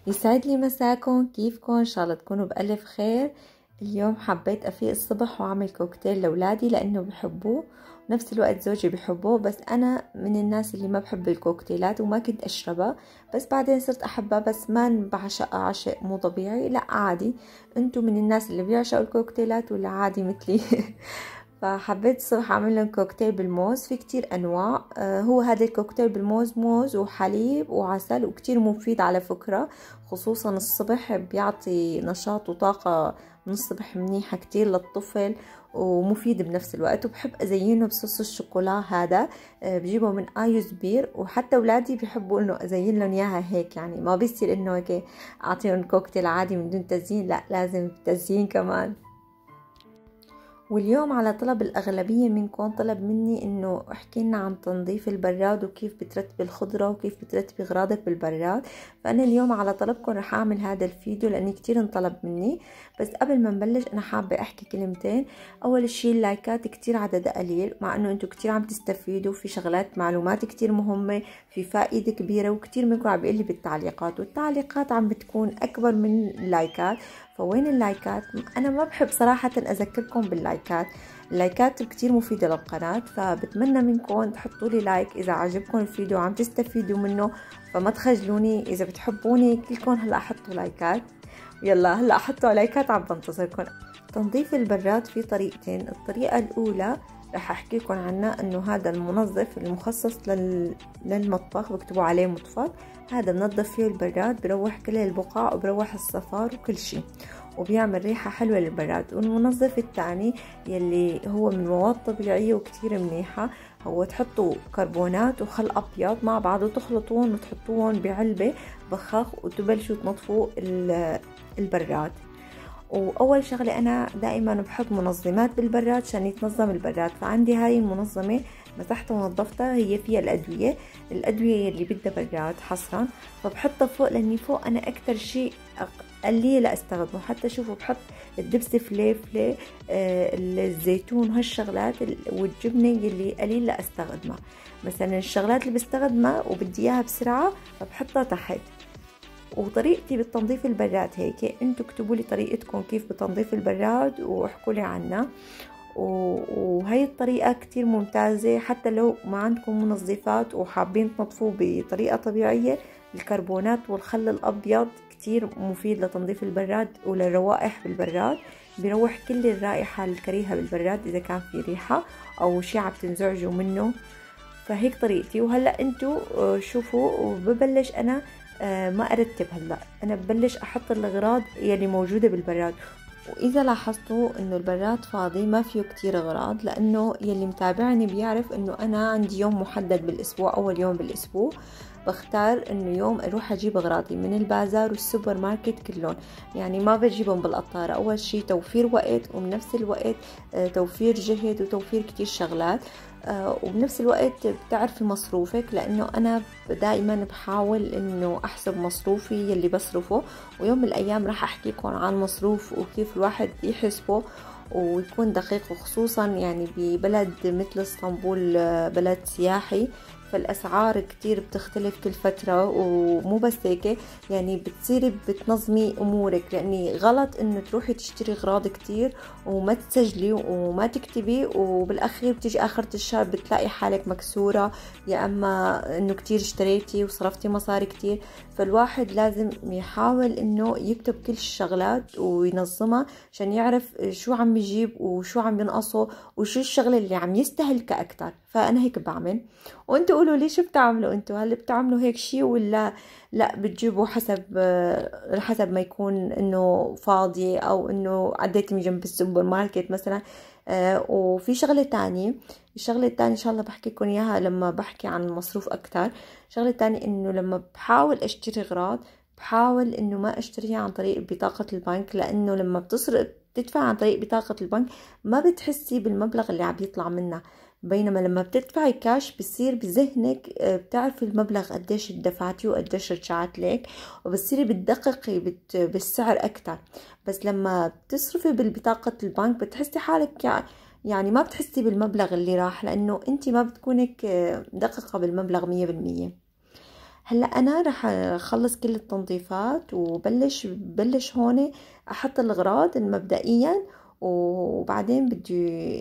يسعد لي مساكم، كيفكم؟ ان شاء الله تكونوا بألف خير. اليوم حبيت افيق الصبح واعمل كوكتيل لاولادي لانه بحبوه، بنفس الوقت زوجي بحبوه. بس انا من الناس اللي ما بحب الكوكتيلات وما كنت اشربها، بس بعدين صرت احبها، بس ما بعشقها عشق مو طبيعي، لا عادي. انتم من الناس اللي بيعشقوا الكوكتيلات ولا عادي مثلي؟ فحبيت الصبح اعمل لهم كوكتيل بالموز. في كتير انواع. هو هذا الكوكتيل بالموز موز وحليب وعسل، وكتير مفيد على فكرة، خصوصا الصبح بيعطي نشاط وطاقة من الصبح منيحة كتير للطفل، ومفيد بنفس الوقت. وبحب ازينه بصوص الشوكولا هذا، بجيبه من ايوز بير، وحتى اولادي بيحبوا انه ازين لهم اياها هيك، يعني ما بيصير انه هيك اعطيهم كوكتيل عادي من دون تزيين، لا لازم تزيين كمان. واليوم على طلب الأغلبية منكم طلب مني إنه احكي لنا عن تنظيف البراد وكيف بترتبي الخضرة وكيف بترتبي أغراضك بالبراد. فأنا اليوم على طلبكم رح أعمل هذا الفيديو لأني كتير انطلب مني. بس قبل ما نبلش أنا حابة أحكي كلمتين. أول شي اللايكات كتير عددها قليل، مع إنه أنتوا كتير عم تستفيدوا في شغلات معلومات كتير مهمة، في فائدة كبيرة، وكتير منكم عم بيقلي بالتعليقات، والتعليقات عم بتكون أكبر من اللايكات. فوين اللايكات؟ انا ما بحب صراحة اذكركم باللايكات، اللايكات كتير مفيدة للقناة، فبتمنى منكم تحطوا لي لايك اذا عجبكم الفيديو وعم تستفيدوا منه، فما تخجلوني. اذا بتحبوني كلكم هلا حطوا لايكات، يلا هلا حطوا لايكات، عم بنتظركم. تنظيف البراد في طريقتين. الطريقة الاولى رح احكي لكم عنها، انه هذا المنظف المخصص للمطبخ، بكتبوا عليه مطفى، هذا بنظف فيه البراد، بروح كل البقع وبروح الصفار وكل شيء، وبيعمل ريحة حلوة للبراد. والمنظف الثاني يلي هو من مواد طبيعية وكتير منيحة، هو تحطوا كربونات وخل أبيض مع بعض وتخلطون وتحطوهم بعلبة بخاخ وتبلشوا تنظفوا البراد. واول شغله انا دائما بحط منظمات بالبراد عشان يتنظم البراد، فعندي هاي المنظمه مسحتها ونظفتها، هي فيها الادويه اللي بدها براد حصرا، فبحطها فوق، لاني فوق انا اكثر شيء قليل لاستخدمه. حتى شوفوا بحط الدبس فليفله، الزيتون، هالشغلات، والجبنه اللي قليل لاستخدمها. مثلا الشغلات اللي بستخدمها وبدي اياها بسرعه فبحطها تحت. وطريقتي بالتنظيف البراد هيك، انتوا اكتبوا لي طريقتكم كيف بتنظيف البراد واحكوا لي عنها. وهي الطريقة كتير ممتازة، حتى لو ما عندكم منظفات وحابين تنظفوه بطريقة طبيعية، الكربونات والخل الأبيض كتير مفيد لتنظيف البراد وللروائح بالبراد، بيروح كل الرائحة الكريهة بالبراد إذا كان في ريحة أو شي عم تنزعجوا منه. فهيك طريقتي. وهلأ انتوا شوفوا، وببلش أنا ما ارتب. هلا انا ببلش احط الاغراض يلي موجوده بالبراد. واذا لاحظتوا انه البراد فاضي ما فيه كتير اغراض، لانه يلي متابعني بيعرف انه انا عندي يوم محدد بالاسبوع، اول يوم بالاسبوع بختار انه يوم اروح اجيب اغراضي من البازار والسوبر ماركت كلهم، يعني ما بجيبهم بالقطارة. اول شي توفير وقت، وبنفس الوقت توفير جهد وتوفير كتير شغلات، وبنفس الوقت بتعرفي مصروفك، لانه انا دائما بحاول انه احسب مصروفي يلي بصرفه. ويوم من الايام راح احكي لكم عن مصروف وكيف الواحد يحسبه ويكون دقيق، وخصوصا يعني ببلد مثل اسطنبول، بلد سياحي، فالاسعار كتير بتختلف كل فترة. ومو بس هيك، يعني بتصيري بتنظمي امورك، لاني غلط انه تروحي تشتري اغراض كتير وما تسجلي وما تكتبي، وبالاخير بتيجي اخرة الشهر بتلاقي حالك مكسورة، يا اما انه كتير اشتريتي وصرفتي مصاري كتير. فالواحد لازم يحاول انه يكتب كل الشغلات وينظمها عشان يعرف شو عم يجيب وشو عم ينقصه وشو الشغلة اللي عم يستهلكها اكتر. فانا هيك بعمل. وانتوا قولوا لي شو بتعملوا؟ انتوا هل بتعملوا هيك شيء ولا لا بتجيبوا حسب ما يكون انه فاضي، او انه عديتي من جنب السوبر ماركت مثلا؟ وفي شغلة تانية، الشغلة التانية ان شاء الله بحكي لكم اياها لما بحكي عن المصروف اكتر. الشغلة التانية انه لما بحاول اشتري اغراض، بحاول انه ما اشتريها عن طريق بطاقة البنك، لانه لما بتدفع عن طريق بطاقة البنك ما بتحسي بالمبلغ اللي عم يطلع منها، بينما لما بتدفعي كاش بصير بذهنك بتعرفي المبلغ قديش دفعتي وقديش رجعت لك، وبتصيري بتدققي بالسعر اكتر. بس لما بتصرفي بالبطاقة البنك بتحسي حالك يعني ما بتحسي بالمبلغ اللي راح، لانه انت ما بتكونك دقيقة بالمبلغ 100%. هلا انا رح اخلص كل التنظيفات بلش هون احط الاغراض المبدئيا، وبعدين بدي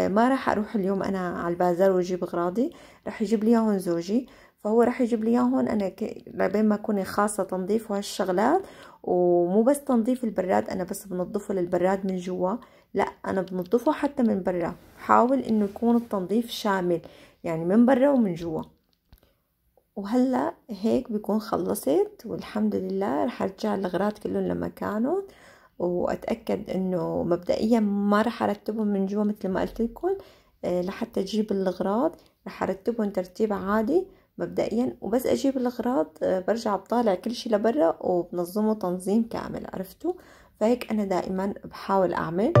ما راح اروح اليوم انا على البازار واجيب اغراضي، راح يجيب لي اياهم زوجي. فهو راح يجيب لي اياهم انا لبين ما اكون خاصه تنظيف وهالشغلات. ومو بس تنظيف البراد انا بس بنظفه للبراد من جوا، لا انا بنظفه حتى من برا، بحاول انه يكون التنظيف شامل يعني من برا ومن جوا. وهلا هيك بكون خلصت والحمد لله. رح ارجع الاغراض كلهم لمكانهم، واتاكد انه مبدئيا ما رح ارتبهم من جوا مثل ما قلت لكم. لحتى اجيب الاغراض رح ارتبهم ترتيب عادي مبدئيا، وبس اجيب الاغراض برجع بطالع كل شي لبرا وبنظمه تنظيم كامل، عرفتوا؟ فهيك انا دائما بحاول اعمل.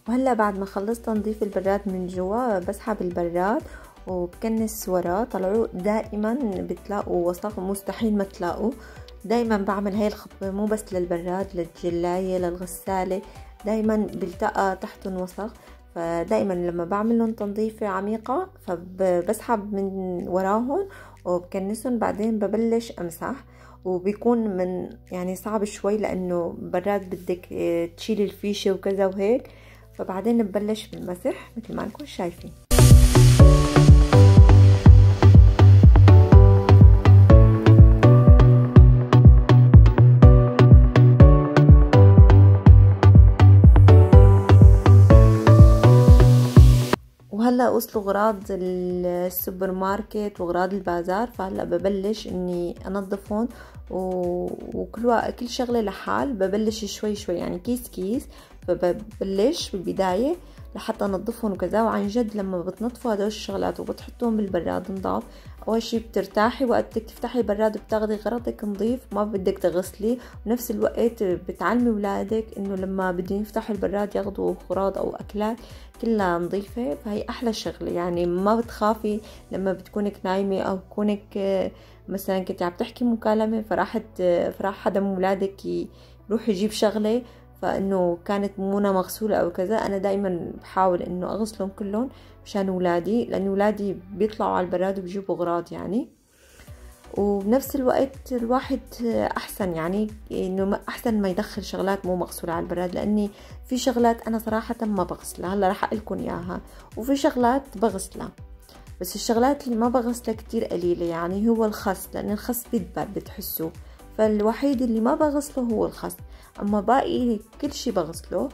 وهلا بعد ما خلصت تنظيف البراد من جوا بسحب البراد وبكنس وراه. طلعوه دائما بتلاقوا وسخ، مستحيل ما تلاقوا. دائما بعمل هاي الخطوة مو بس للبراد، للجلاية، للغسالة، دائما بلتقى تحتهم وسخ. فدائما لما بعمل لهم تنظيفة عميقة فبسحب من وراهم وبكنسهم، بعدين ببلش امسح. وبيكون من يعني صعب شوي لانه براد بدك تشيل الفيشة وكذا وهيك، فبعدين نبلش بالمسح مثل ما انكم شايفين. وهلا وصلوا اغراض السوبر ماركت واغراض البازار، فهلا ببلش اني انظفهم كل شغله لحال. ببلش شوي شوي يعني كيس كيس، فببلش بالبدايه لحتى انظفهم وكذا. وعن جد لما بتنظفوا هدول الشغلات وبتحطوهم بالبراد نضاف، اول شي بترتاحي وقت بدك تفتحي البراد بتاخدي غرضك نظيف، ما بدك تغسلي. ونفس الوقت بتعلمي ولادك انه لما بدهم يفتحوا البراد ياخدوا اغراض او اكلات كلها نظيفة. فهي احلى شغلة، يعني ما بتخافي لما بتكونك نايمة او بكونك مثلا كنت عم تحكي مكالمة فراح حدا من ولادك يروح يجيب شغلة فانه كانت مونة مغسولة او كذا. انا دايما بحاول انه اغسلهم كلهم مشان ولادي، لان ولادي بيطلعوا على البراد وبيجيبوا اغراض يعني. وبنفس الوقت الواحد احسن يعني انه احسن ما يدخل شغلات مو مغسولة على البراد، لاني في شغلات انا صراحة ما بغسلها، هلا راح اقلكن اياها. وفي شغلات بغسلها، بس الشغلات اللي ما بغسلها كتير قليلة. يعني هو الخس، لان الخس بيدبل بتحسوه، فالوحيد اللي ما بغسله هو الخس. اما باقي كل شي بغسله،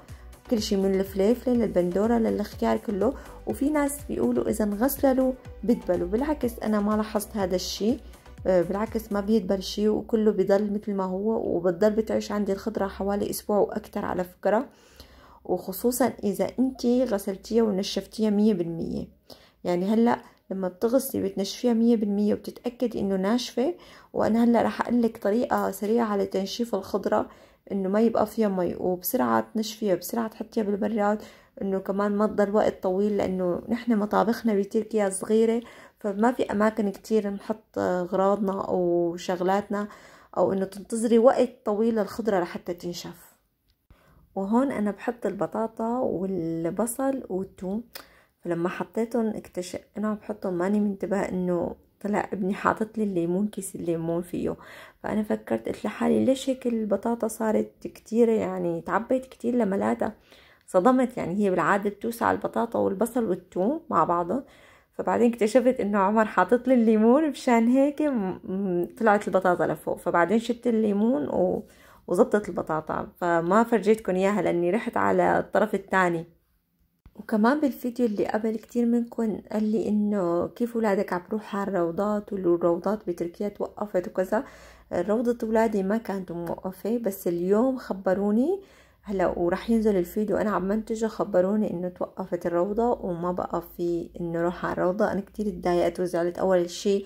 كل شي من الفليفلة للبندورة للخيار كله. وفي ناس بيقولوا اذا انغسلوا بيدبلوا، بالعكس انا ما لاحظت هذا الشي، بالعكس ما بيدبل شي وكله بيضل مثل ما هو، وبتضل بتعيش عندي الخضرة حوالي اسبوع واكتر على فكرة. وخصوصا اذا انتي غسلتيها ونشفتيها 100%. يعني هلا لما بتغسلي بتنشفيها 100% وبتتأكدي انه ناشفة. وانا هلا رح اقلك طريقة سريعة لتنشيف الخضرة انه ما يبقى فيها مي، وبسرعة تنشفيها بسرعة تحطيها بالبراد، انه كمان ما تضل وقت طويل، لانه نحن مطابخنا بتركيا صغيرة فما في اماكن كتير نحط اغراضنا او شغلاتنا، او انه تنتظري وقت طويل للخضرة لحتى تنشف. وهون انا بحط البطاطا والبصل والثوم. فلما حطيتهم انا عم بحطهم ماني منتبه انه طلع ابني حاطط لي الليمون، كيس الليمون فيه. فانا فكرت قلت لحالي ليش هيك البطاطا صارت كتيرة، يعني تعبيت كتير لملاتها. صدمت، يعني هي بالعادة بتوسع البطاطا والبصل والثوم مع بعضهم. فبعدين اكتشفت انه عمر حاطط لي الليمون، مشان هيك طلعت البطاطا لفوق. فبعدين شلت الليمون وزبطت البطاطا، فما فرجيتكم اياها لاني رحت على الطرف الثاني. وكمان بالفيديو اللي قبل كتير منكم قال لي انه كيف ولادك عم بروحوا على الروضات، والروضات بتركيا توقفت وكذا. روضة ولادي ما كانت موقفة، بس اليوم خبروني هلا وراح ينزل الفيديو انا عم منتجه، خبروني انه توقفت الروضة وما بقى في انه روح على الروضة. انا كتير اتضايقت وزعلت. اول شيء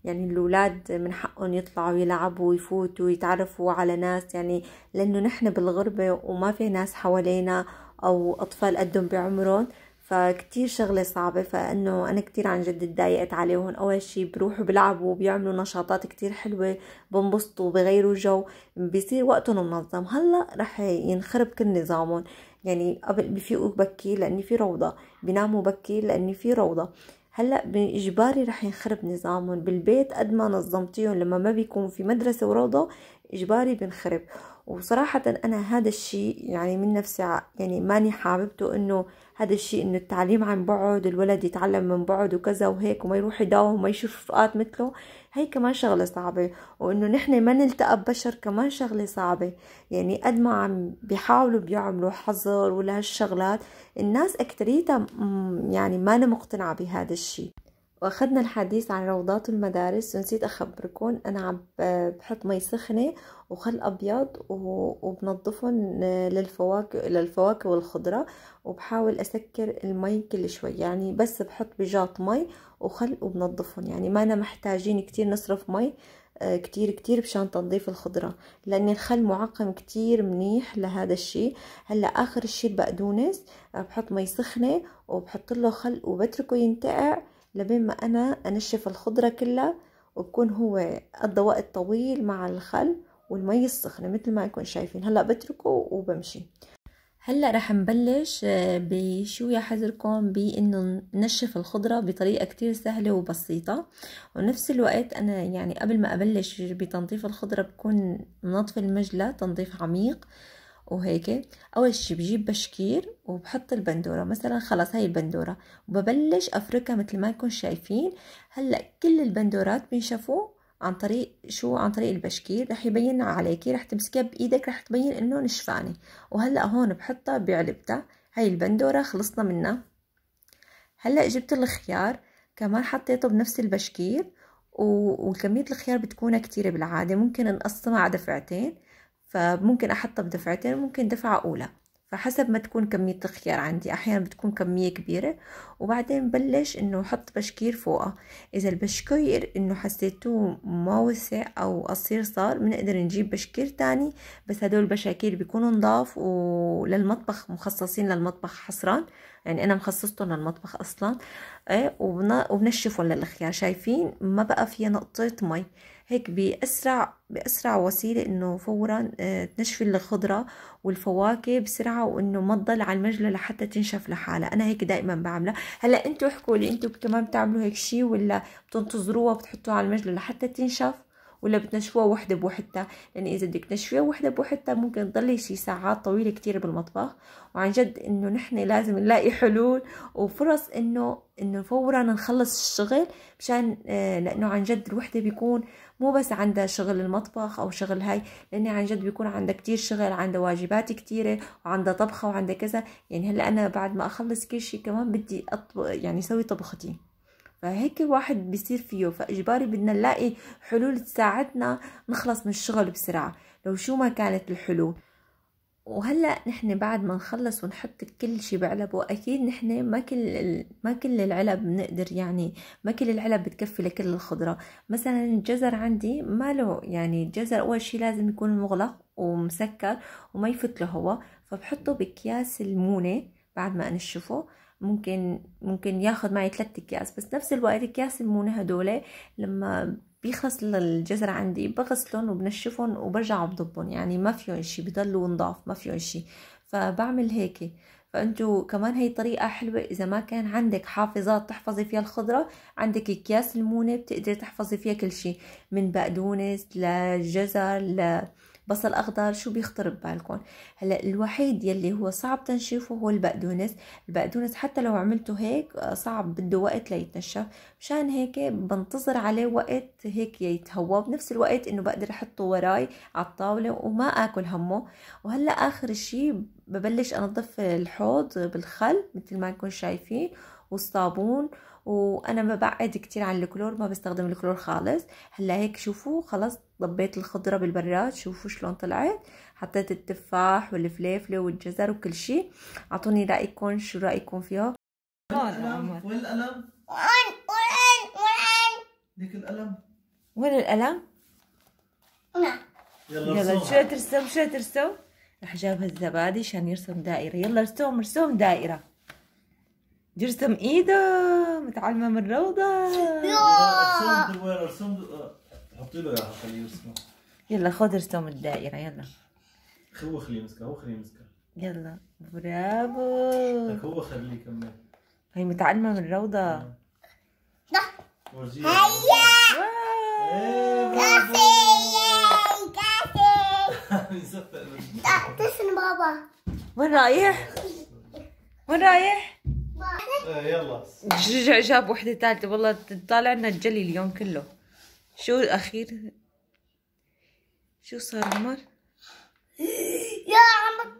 يعني الأولاد من حقهم يطلعوا يلعبوا ويفوتوا ويتعرفوا على ناس، يعني لأنه نحن بالغربة وما في ناس حوالينا أو أطفال قدهم بعمرهم، فكتير شغلة صعبة. فإنه أنا كتير عن جد اتضايقت عليهم. أول شي بروحوا بيلعبوا وبيعملوا نشاطات كتير حلوة، بنبسطوا بغيروا جو، بيصير وقتهم منظم. هلا رح ينخرب كل نظامهم. يعني قبل بفيقوا بكير لأني في روضة، بيناموا بكير لأني في روضة. هلا باجباري رح ينخرب نظامهم. بالبيت قد ما نظمتيهم لما ما بيكون في مدرسة وروضة اجباري بنخرب. وصراحة انا هذا الشيء يعني من نفسي يعني ماني حاببته، انه هذا الشيء انه التعليم عن بعد، الولد يتعلم من بعد وكذا وهيك، وما يروح يداوم وما يشوف رفقات مثله، هي كمان شغلة صعبة. وانه نحن ما نلتقى ببشر كمان شغلة صعبة. يعني قد ما عم بيحاولوا بيعملوا حظر ولا هالشغلات، الناس اكتريتها يعني ما أنا مقتنعة بهذا الشيء. واخدنا الحديث عن روضات المدارس، ونسيت اخبركم انا عم بحط مي سخنه وخل ابيض وبنظفهم للفواكه والخضره، وبحاول اسكر المي كل شوي. يعني بس بحط بجاط مي وخل وبنظفهم، يعني ما أنا محتاجين كتير نصرف مي كتير كتير بشان تنظيف الخضرة، لأن الخل معقم كتير منيح لهذا الشي. هلا آخر الشي البقدونس بحط مي سخنة وبحط له خل وبتركه ينتقع لبين ما أنا أنشف الخضرة كلها، وبكون هو قضى وقت طويل مع الخل والمي السخنة مثل ما يكون شايفين. هلا بتركه وبمشي. هلا رح نبلش بشو يا حذركم بانه ننشف الخضره بطريقه كتير سهله وبسيطه. ونفس الوقت انا يعني قبل ما ابلش بتنظيف الخضره بكون منظفه المجله تنظيف عميق وهيك. اول شي بجيب بشكير وبحط البندوره، مثلا خلص هاي البندوره، وببلش افركها مثل ما انكم شايفين. هلا كل البندورات بينشفوا عن طريق شو؟ عن طريق البشكير. رح يبين عليكي، رح تمسكيها بايدك رح تبين انه نشفانه. وهلا هون بحطها بعلبتها. هاي البندوره خلصنا منها. هلا جبت الخيار كمان حطيته بنفس البشكير، وكميه الخيار بتكون كتير بالعاده، ممكن نقسمها على دفعتين، فممكن احطها بدفعتين ممكن دفعه اولى، فحسب ما تكون كمية الخيار عندي. احيانا بتكون كمية كبيرة. وبعدين بلش انه احط بشكير فوقها. اذا البشكير انه حسيتوه ما وسع او قصير صار، بنقدر نجيب بشكير تاني، بس هدول البشاكير بيكونوا نضاف وللمطبخ، مخصصين للمطبخ حصرا، يعني انا مخصصتهم للمطبخ اصلا. ايه وبنشفهم للخيار. شايفين ما بقى فيها نقطة مي. هيك بأسرع وسيلة انه فورا تنشفي الخضرة والفواكه بسرعة، وانه ما تضل على المجلة لحتى تنشف لحالها. انا هيك دائما بعملها. هلا انتوا احكوا لي، انتوا كمان بتعملوا هيك شي ولا بتنتظروها بتحطوها على المجلة لحتى تنشف، ولا بتنشفوها وحدة بوحدها؟ لان اذا بدك تنشفيها وحدة بوحدها ممكن تضلي شي ساعات طويلة كتير بالمطبخ. وعن جد انه نحن لازم نلاقي حلول وفرص انه فورا نخلص الشغل، مشان لانه عن جد الوحدة بيكون مو بس عندها شغل المطبخ او شغل هاي، لاني عن جد بيكون عندها كتير شغل، عندها واجبات كتيرة وعندها طبخة وعندها كذا. يعني هلا انا بعد ما اخلص كل شيء كمان بدي يعني اسوي طبختي، فهيك الواحد بيصير فيه. فاجباري بدنا نلاقي حلول تساعدنا نخلص من الشغل بسرعة لو شو ما كانت الحلول. وهلا نحن بعد ما نخلص ونحط كل شيء بعلبه، اكيد نحن ما كل العلب بنقدر، يعني ما كل العلب بتكفي لكل الخضره. مثلا الجزر عندي ما له، يعني الجزر اول شيء لازم يكون مغلق ومسكر وما يفوت له هواء، فبحطه باكياس المونه بعد ما انشفه. ممكن ياخذ معي 3 اكياس، بس نفس الوقت اكياس المونه هدول لما بيخلص الجزر عندي بغسلهم وبنشفهم وبرجع بضبهم، يعني ما فيهم شي، بضلوا نضاف ما فيهم شي. فبعمل هيك. فانتو كمان هي طريقة حلوة. اذا ما كان عندك حافظات تحفظي فيها الخضرة، عندك اكياس المونة بتقدري تحفظي فيها كل شي، من بقدونس لجزر بصل اخضر، شو بيخطر ببالكم. هلا الوحيد يلي هو صعب تنشيفه هو البقدونس. البقدونس حتى لو عملته هيك صعب، بده وقت ليتنشف، مشان هيك بنتظر عليه وقت هيك يتهوى، بنفس الوقت انه بقدر احطه وراي على الطاوله وما اكل همه. وهلا اخر اشي ببلش انظف الحوض بالخل مثل ما نكون شايفين والصابون، وانا ببعد كتير عن الكلور، ما بستخدم الكلور خالص. هلا هيك شوفوا خلص ضبيت الخضره بالبراد، شوفوا شلون طلعت. حطيت التفاح والفليفله والجزر وكل شيء. اعطوني رايكم، شو رايكم فيها؟ وين القلم؟ وين القلم؟ ليك القلم؟ وين القلم؟ يلا شو ترسم؟ شو ترسم؟ رح جاب الزبادي عشان يرسم دائره. يلا ارسم دائره. جرسم ايده متعلمة من روضة. ارسم وين؟ ارسم حطي له اياها خليه يرسمه. يلا خذ ارسم الدائرة. يلا هو خليه يمسكها، هو خليه يمسكها. يلا برافو. لك هو خليه يكمل. هي متعلمة من روضة. ورجيها. هيا كافي تسن بابا. وين رايح؟ وين رايح؟ يلا جاب وحدة ثالثة. والله طالع لنا الجلي اليوم كله. شو الأخير؟ شو صار عمر؟ يا عم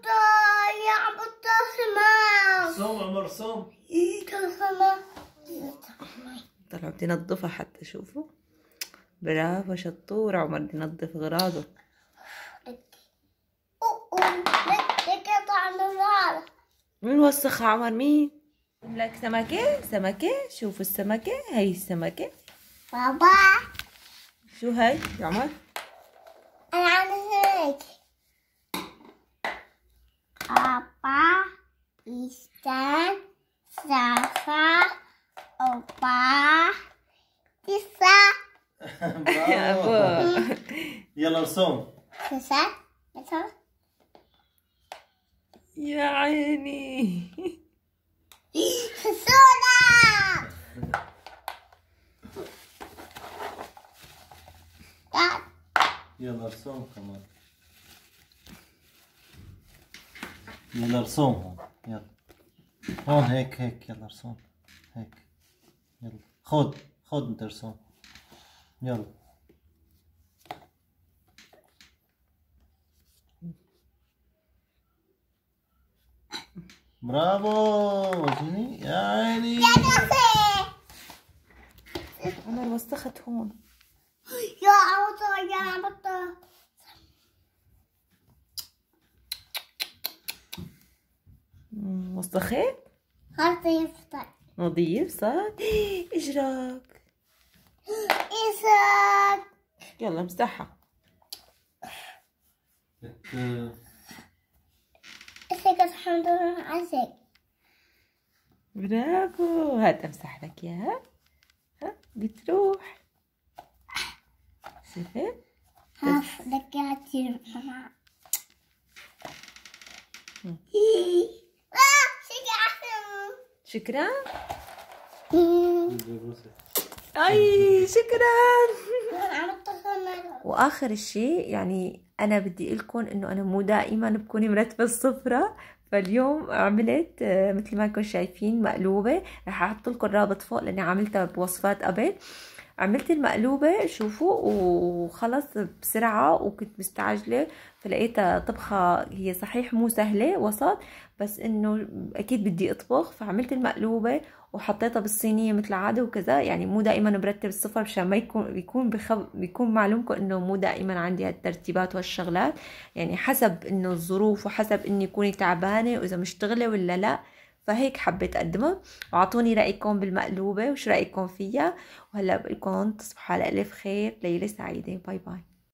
بتصمم. صوم عمر صوم. طلعوا بدي نظفها حتى شوفوا. برافو شطور عمر، بدي نظف غراضه. مين وسخها عمر؟ مين؟ لك سمكة. شوفوا السمكة، هي السمكة. بابا شو هاي يا عمر؟ أنا عامل هيك. بابا إستان سافا أوبا تسا. برافو. يلا ارسم. تسا يا عيني. سونا. يلا ارسم كمان. يلا ارسم هون. يلا هون هيك يلا ارسم هيك. يلا خد انت ارسم. يلا برافو. وجيني يا عيني. عمر وسخت هون. يا عبطة. وسخت؟ خلص يفطر. نظيف صار؟ اجراك. إساك. يلا امسحها. إساك الحمد لله عزيز. برافو. هات امسح لك اياها. ها بتروح. شفت؟ هاف لك يا كثير ماما. شكرا. اي شكرا. واخر شيء يعني انا بدي لكم انه انا مو دائما بكوني مرتبه السفره، فاليوم عملت مثل ما انكم شايفين مقلوبه. رح احط لكم الرابط فوق لاني عملتها بوصفات قبل. عملت المقلوبة شوفوا وخلص بسرعة وكنت مستعجلة، فلقيتها طبخة هي صحيح مو سهلة وسط، بس انه اكيد بدي اطبخ، فعملت المقلوبة وحطيتها بالصينية مثل العادة وكذا. يعني مو دائما برتب السفر مشان ما بيكون معلومكم انه مو دائما عندي هالترتيبات وهالشغلات، يعني حسب انه الظروف وحسب اني كوني تعبانة واذا مشتغلة ولا لا، فهيك حبيت اقدمها. واعطوني رايكم بالمقلوبه وش رايكم فيها، وهلا بقول لكم تصبحوا على الف خير، ليله سعيده، باي باي.